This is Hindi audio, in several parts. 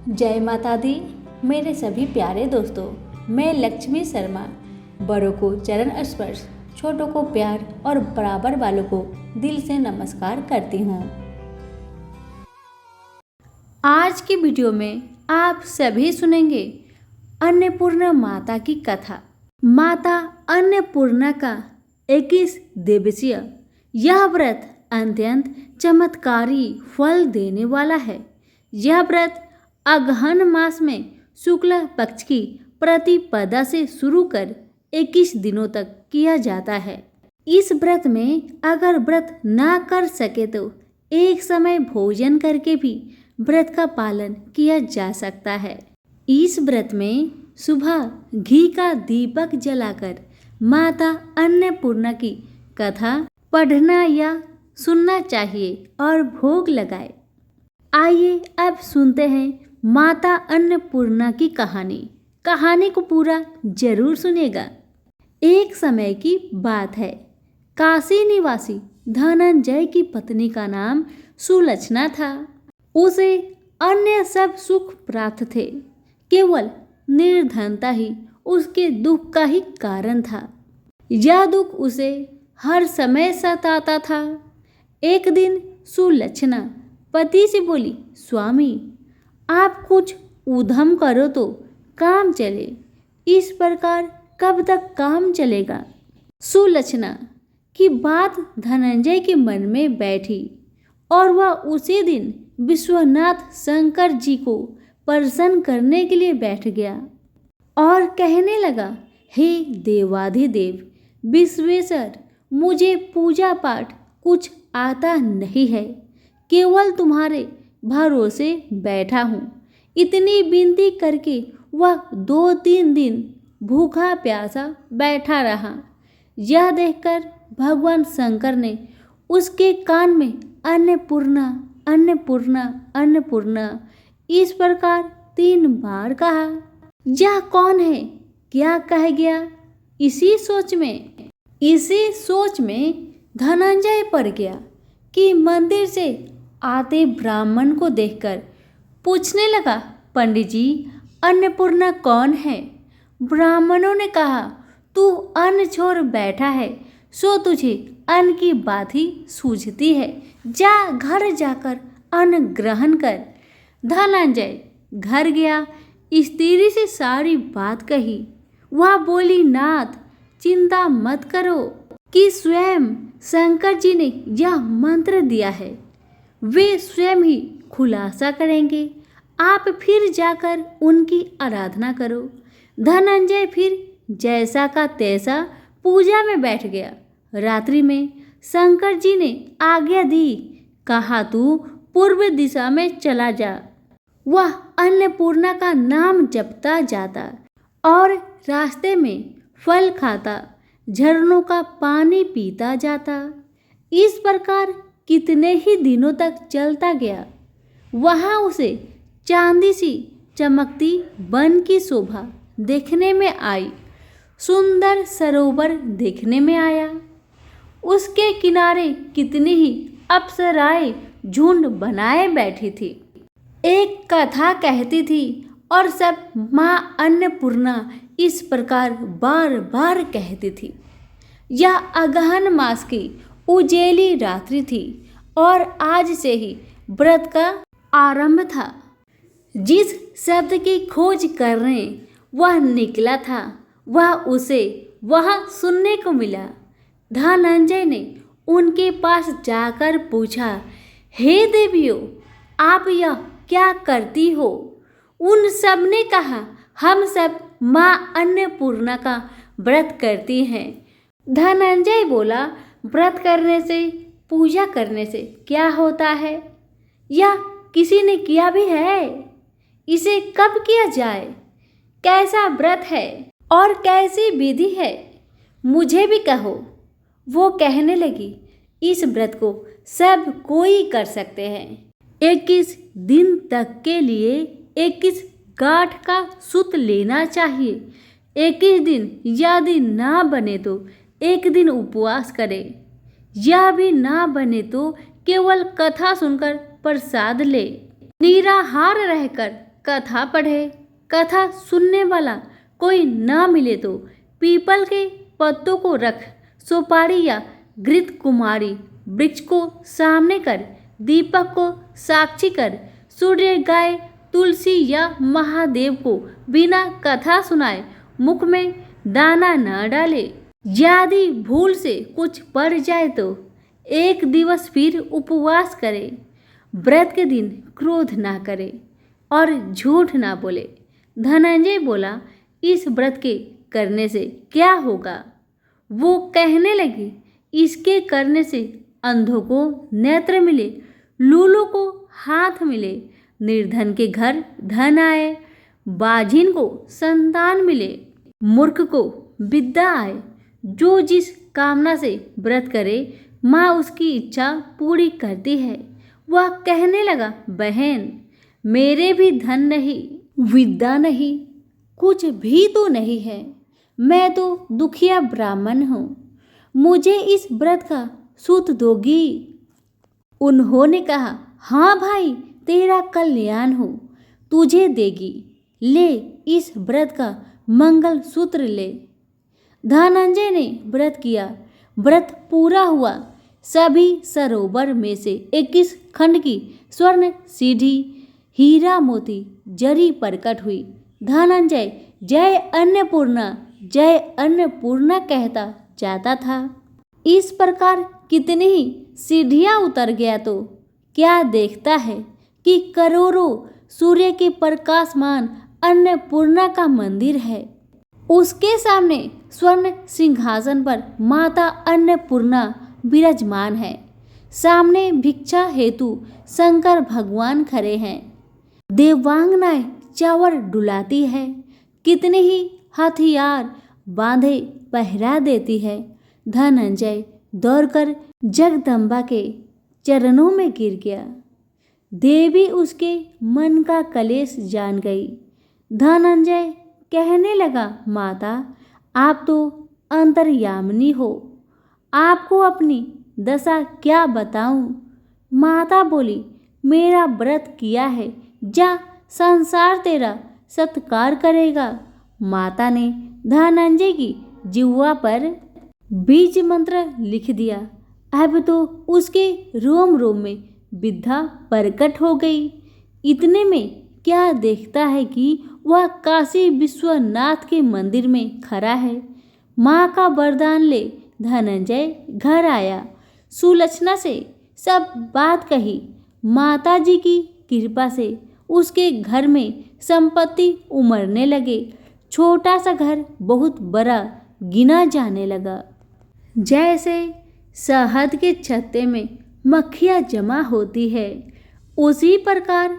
जय माता दी। मेरे सभी प्यारे दोस्तों, मैं लक्ष्मी शर्मा बड़ों को चरण स्पर्श, छोटों को प्यार और बराबर वालों को दिल से नमस्कार करती हूँ। आज की वीडियो में आप सभी सुनेंगे अन्नपूर्णा माता की कथा। माता अन्नपूर्णा का 21 दिवसीय यह व्रत अत्यंत चमत्कारी फल देने वाला है। यह व्रत अगहन मास में शुक्ल पक्ष की प्रतिपदा से शुरू कर 21 दिनों तक किया जाता है। इस व्रत में अगर व्रत ना कर सके तो एक समय भोजन करके भी व्रत का पालन किया जा सकता है। इस व्रत में सुबह घी का दीपक जलाकर माता अन्नपूर्णा की कथा पढ़ना या सुनना चाहिए और भोग लगाए। आइए अब सुनते हैं माता अन्नपूर्णा की कहानी को पूरा जरूर सुनेगा। एक समय की बात है। काशी निवासी धनंजय की पत्नी का नाम सुलक्षणा था। उसे अन्य सब सुख प्राप्त थे, केवल निर्धनता ही उसके दुख का ही कारण था। यह दुख उसे हर समय सताता था। एक दिन सुलक्षणा पति से बोली, स्वामी आप कुछ उद्यम करो तो काम चले, इस प्रकार कब तक काम चलेगा। सुलक्षणा की बात धनंजय के मन में बैठी और वह उसी दिन विश्वनाथ शंकर जी को प्रसन्न करने के लिए बैठ गया और कहने लगा, हे देवाधिदेव विश्वेश्वर, मुझे पूजा पाठ कुछ आता नहीं है, केवल तुम्हारे भरोसे बैठा हूँ। इतनी विनती करके वह 2-3 दिन भूखा प्यासा बैठा रहा। यह देखकर भगवान शंकर ने उसके कान में अन्नपूर्णा अन्नपूर्णा अन्नपूर्णा इस प्रकार 3 बार कहा। यह कौन है, क्या कह गया? इसी सोच में धनंजय पड़ गया कि मंदिर से आते ब्राह्मण को देखकर पूछने लगा, पंडित जी अन्नपूर्णा कौन है? ब्राह्मणों ने कहा, तू अन्न छोड़ बैठा है सो तुझे अन्न की बात ही सूझती है, जा घर जाकर अन्न ग्रहण कर। धनंजय घर गया, स्त्री से सारी बात कही। वह बोली, नाथ चिंता मत करो कि स्वयं शंकर जी ने यह मंत्र दिया है, वे स्वयं ही खुलासा करेंगे, आप फिर जाकर उनकी आराधना करो। धनंजय फिर जैसा का तैसा पूजा में बैठ गया। रात्रि में शंकर जी ने आज्ञा दी, कहा तू पूर्व दिशा में चला जा। वह अन्नपूर्णा का नाम जपता जाता और रास्ते में फल खाता, झरनों का पानी पीता जाता। इस प्रकार कितने ही दिनों तक चलता गया। वहाँ उसे चांदी सी चमकती वन की शोभा देखने में आई, सुंदर सरोवर देखने में आया। उसके किनारे कितनी ही अप्सराएं झुंड बनाए बैठी थी। एक कथा कहती थी और सब माँ अन्नपूर्णा इस प्रकार बार बार कहती थी। यह अगहन मास की उजेली रात्रि थी और आज से ही व्रत का आरंभ था। जिस शब्द की खोज करने वह निकला था वह उसे वहां सुनने को मिला। धनंजय ने उनके पास जाकर पूछा, हे देवियों आप यह क्या करती हो? उन सब ने कहा, हम सब माँ अन्नपूर्णा का व्रत करती हैं। धनंजय बोला, व्रत करने से पूजा करने से क्या होता है? या किसी ने किया भी है? इसे कब किया जाए? कैसा व्रत है और कैसी विधि है? मुझे भी कहो। वो कहने लगी, इस व्रत को सब कोई कर सकते हैं। 21 दिन तक के लिए 21 गांठ का सूत लेना चाहिए। 21 दिन यदि ना बने तो एक दिन उपवास करे। यह भी ना बने तो केवल कथा सुनकर प्रसाद ले। निराहार रहकर कथा पढ़े। कथा सुनने वाला कोई ना मिले तो पीपल के पत्तों को रख, सुपारी या घृत कुमारी वृक्ष को सामने कर, दीपक को साक्षी कर, सूर्य, गाय, तुलसी या महादेव को बिना कथा सुनाए मुख में दाना न डाले। यदि भूल से कुछ पड़ जाए तो एक दिवस फिर उपवास करे। व्रत के दिन क्रोध ना करे और झूठ ना बोले। धनंजय बोला, इस व्रत के करने से क्या होगा? वो कहने लगे, इसके करने से अंधों को नेत्र मिले, लूलों को हाथ मिले, निर्धन के घर धन आए, बाझिन को संतान मिले, मूर्ख को विद्या आए। जो जिस कामना से व्रत करे माँ उसकी इच्छा पूरी करती है। वह कहने लगा, बहन मेरे भी धन नहीं, विद्या नहीं, कुछ भी तो नहीं है। मैं तो दुखिया ब्राह्मण हूँ, मुझे इस व्रत का सूत दोगी? उन्होंने कहा, हाँ भाई, तेरा कल्याण हो, तुझे देगी। ले इस व्रत का मंगल सूत्र ले। धनंजय ने व्रत किया। व्रत पूरा हुआ। सभी सरोवर में से 21 खंड की स्वर्ण सीढ़ी, हीरा मोती जरी प्रकट हुई। धनंजय जय अन्नपूर्णा, जय अन्नपूर्णा कहता जाता था। इस प्रकार कितनी ही सीढ़ियाँ उतर गया तो क्या देखता है कि करोड़ों सूर्य के प्रकाशमान अन्नपूर्णा का मंदिर है। उसके सामने स्वर्ण सिंहासन पर माता अन्नपूर्णा विराजमान है। सामने भिक्षा हेतु शंकर भगवान खड़े हैं। देवांगनाएं चावर डुलाती है। कितने ही हथियार बांधे पहरा देती है। धनंजय दौड़कर जगदम्बा के चरणों में गिर गया। देवी उसके मन का कलेश जान गई। धनंजय कहने लगा, माता आप तो अंतर्यामिनी हो, आपको अपनी दशा क्या बताऊं? माता बोली, मेरा व्रत किया है, जा संसार तेरा सत्कार करेगा। माता ने धनंजय की जिह्वा पर बीज मंत्र लिख दिया। अब तो उसके रोम रोम में विद्या प्रकट हो गई। इतने में क्या देखता है कि वह काशी विश्वनाथ के मंदिर में खड़ा है। माँ का वरदान ले धनंजय घर आया। सुलक्षणा से सब बात कही। माता जी की कृपा से उसके घर में संपत्ति उमड़ने लगे। छोटा सा घर बहुत बड़ा गिना जाने लगा। जैसे शहद के छत्ते में मक्खियाँ जमा होती है, उसी प्रकार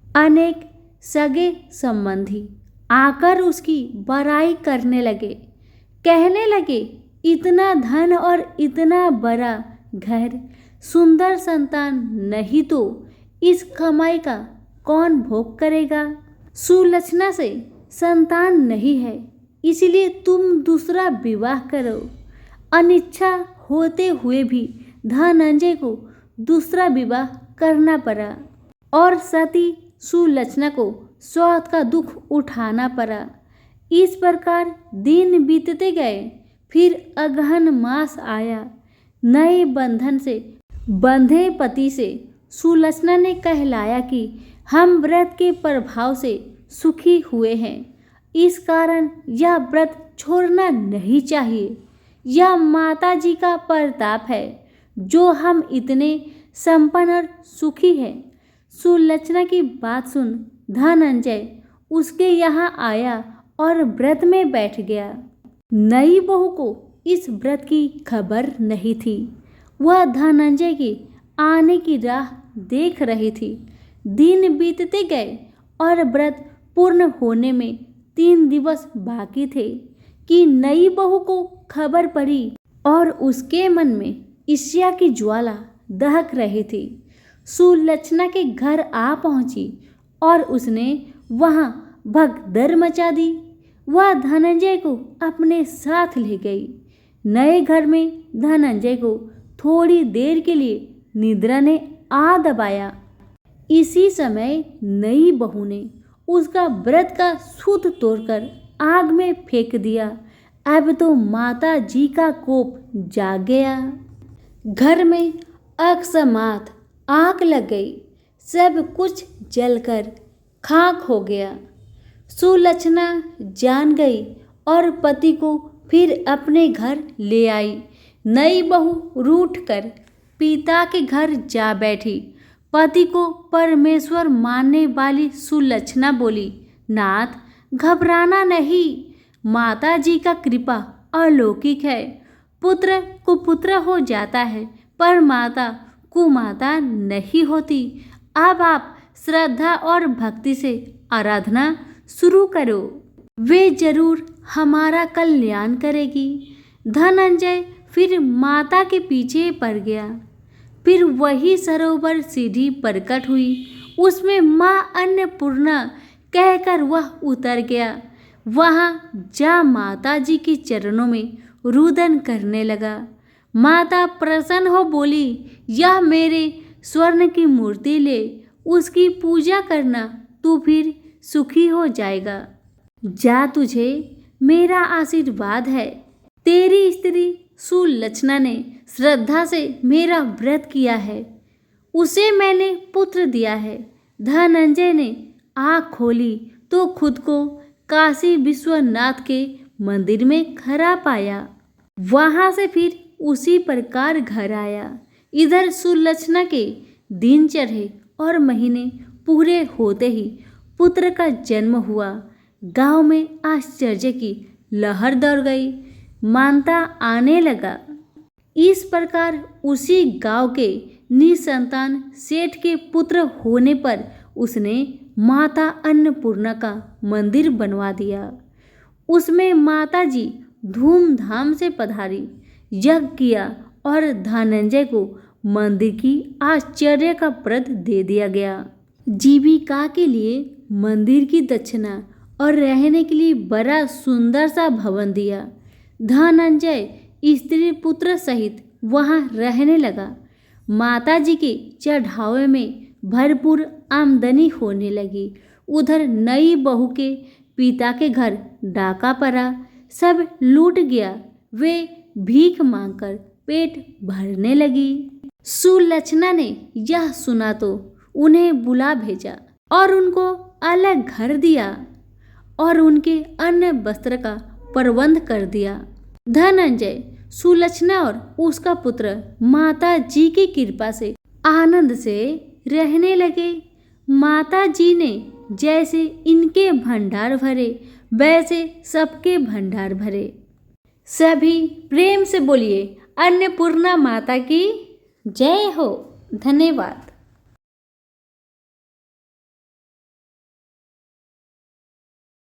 अनेक सगे संबंधी आकर उसकी बड़ाई करने लगे। कहने लगे, इतना धन और इतना बड़ा घर, सुंदर संतान नहीं तो इस कमाई का कौन भोग करेगा? सुलक्षणा से संतान नहीं है, इसलिए तुम दूसरा विवाह करो। अनिच्छा होते हुए भी धनंजय को दूसरा विवाह करना पड़ा और सती सुलक्षणा को स्वार्थ का दुख उठाना पड़ा। इस प्रकार दिन बीतते गए। फिर अगहन मास आया। नए बंधन से बंधे पति से सुलक्षणा ने कहलाया कि हम व्रत के प्रभाव से सुखी हुए हैं, इस कारण यह व्रत छोड़ना नहीं चाहिए। यह माता जी का प्रताप है जो हम इतने संपन्न और सुखी हैं। सुलक्षणा की बात सुन धनंजय उसके यहाँ आया और व्रत में बैठ गया। नई बहू को इस व्रत की खबर नहीं थी। वह धनंजय के आने की राह देख रही थी। दिन बीतते गए और व्रत पूर्ण होने में 3 दिवस बाकी थे कि नई बहू को खबर पड़ी और उसके मन में ईर्ष्या की ज्वाला दहक रही थी। सुलक्षणा के घर आ पहुंची और उसने वहां भगदड़ मचा दी। वह धनंजय को अपने साथ ले गई। नए घर में धनंजय को थोड़ी देर के लिए निद्रा ने आ दबाया। इसी समय नई बहू ने उसका व्रत का सूत तोड़कर आग में फेंक दिया। अब तो माता जी का कोप जाग गया। घर में अकस्मात आग लग गई। सब कुछ जलकर खाक हो गया। सुलक्षणा जान गई और पति को फिर अपने घर ले आई। नई बहू रूठ कर पिता के घर जा बैठी। पति को परमेश्वर मानने वाली सुलक्षणा बोली, नाथ घबराना नहीं, माता जी का कृपा अलौकिक है। पुत्र कुपुत्र हो जाता है पर माता कुमाता नहीं होती। अब आप श्रद्धा और भक्ति से आराधना शुरू करो, वे जरूर हमारा कल्याण करेगी। धनंजय फिर माता के पीछे पड़ गया। फिर वही सरोवर सीढ़ी प्रकट हुई। उसमें माँ अन्नपूर्णा कहकर वह उतर गया। वहाँ जा माता जी के चरणों में रुदन करने लगा। माता प्रसन्न हो बोली, यह मेरे स्वर्ण की मूर्ति ले, उसकी पूजा करना, तू फिर सुखी हो जाएगा। जा, तुझे मेरा आशीर्वाद है। तेरी स्त्री सुलक्षणा ने श्रद्धा से मेरा व्रत किया है, उसे मैंने पुत्र दिया है। धनंजय ने आँख खोली तो खुद को काशी विश्वनाथ के मंदिर में खड़ा पाया। वहाँ से फिर उसी प्रकार घर आया। इधर सुलक्षणा के दिन चढ़े और महीने पूरे होते ही पुत्र का जन्म हुआ। गांव में आश्चर्य की लहर दौड़ गई। मानता आने लगा। इस प्रकार उसी गांव के निसंतान सेठ के पुत्र होने पर उसने माता अन्नपूर्णा का मंदिर बनवा दिया। उसमें माता जी धूमधाम से पधारी, यज्ञ किया और धनंजय को मंदिर की आश्चर्य का व्रत दे दिया गया। जीविका के लिए मंदिर की दक्षिणा और रहने के लिए बड़ा सुंदर सा भवन दिया। धनंजय स्त्री पुत्र सहित वहां रहने लगा। माता जी के चढ़ावे में भरपूर आमदनी होने लगी। उधर नई बहू के पिता के घर डाका पड़ा, सब लूट गया। वे भीख मांगकर पेट भरने लगी। सुलक्षणा ने यह सुना तो उन्हें बुला भेजा और उनको अलग घर दिया और उनके अन्न वस्त्र का प्रबंध कर दिया। धनंजय, सुलक्षणा और उसका पुत्र माता जी की कृपा से आनंद से रहने लगे। माता जी ने जैसे इनके भंडार भरे वैसे सबके भंडार भरे। सभी प्रेम से बोलिए अन्नपूर्णा माता की जय हो। धन्यवाद।